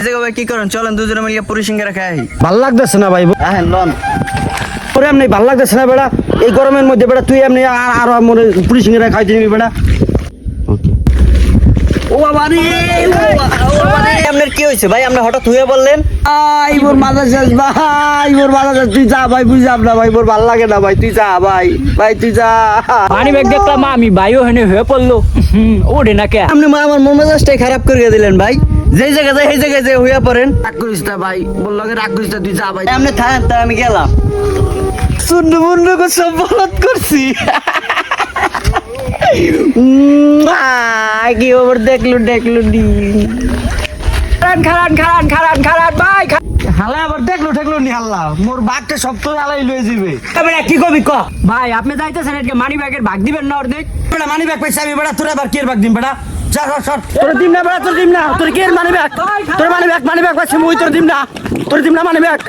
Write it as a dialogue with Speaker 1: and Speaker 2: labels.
Speaker 1: ভাই কি করেন, চলেন দুজনে মিলে পুরি সিঙ্গারা খাই।
Speaker 2: ভাল লাগতেছে না ভাই,
Speaker 1: হ্যাঁ লন।
Speaker 2: তোর এমনি ভাল লাগতেছে না বেড়া, এই গরমের মধ্যে বেড়া তুই এমনি আর মনে পুরি সিঙ্গারা খাইতে নিবি বেড়া।
Speaker 1: ও বাবা রে, আপনার কি হয়েছে ভাই? আপনি হঠাৎ হয়ে বললেন।
Speaker 2: ভাই মোর মাথা শেষ, ভাই মোর মাথা শেষ, তুই যা ভাই, বুঝলাম না ভাই, মোর ভাল লাগে না ভাই, তুই যা ভাই, ভাই তুই যা।
Speaker 3: পানি ব্যাগ দেখলাম আমি, ভাইও হেনে হয়ে পড়লো, ওঠে না কে।
Speaker 1: আপনি আমার মন মেজাজটাই খারাপ করে দিলেন ভাই। যেই জায়গায় যায় সেই জায়গায় যে হইয়া পড়েন।
Speaker 2: রাগ করিস না ভাই, মোর লগে রাগ করিস না, তুই যা ভাই।
Speaker 1: আপনি থাকেন, তা আমি গেলাম।
Speaker 2: শূন্য মূন্য সব বলত করছি। কি ওর দেখলু নি
Speaker 3: খারান ভাই।
Speaker 2: হালা আবার দেখলো নি হাল্লা, মোর বাঘটা শক্ত হালাই লয়ে যাবে। কি কবি ক
Speaker 3: ভাই আপনি যাইতেছেন এদিকে মানি ব্যাগের ভাগ দিবেন না অর্ধেক?
Speaker 2: বেটা মানি ব্যাগ পাইছি আমি বেটা, তোর আবার কি এর বাঘ দিম বেটা? যা সর তোর দিম না বেটা, তোর দিম না, তোর কি এর মানি ব্যাগ? তোর মানি ব্যাগ পাইছি মুই, তোর দিম না মানি ব্যাগ।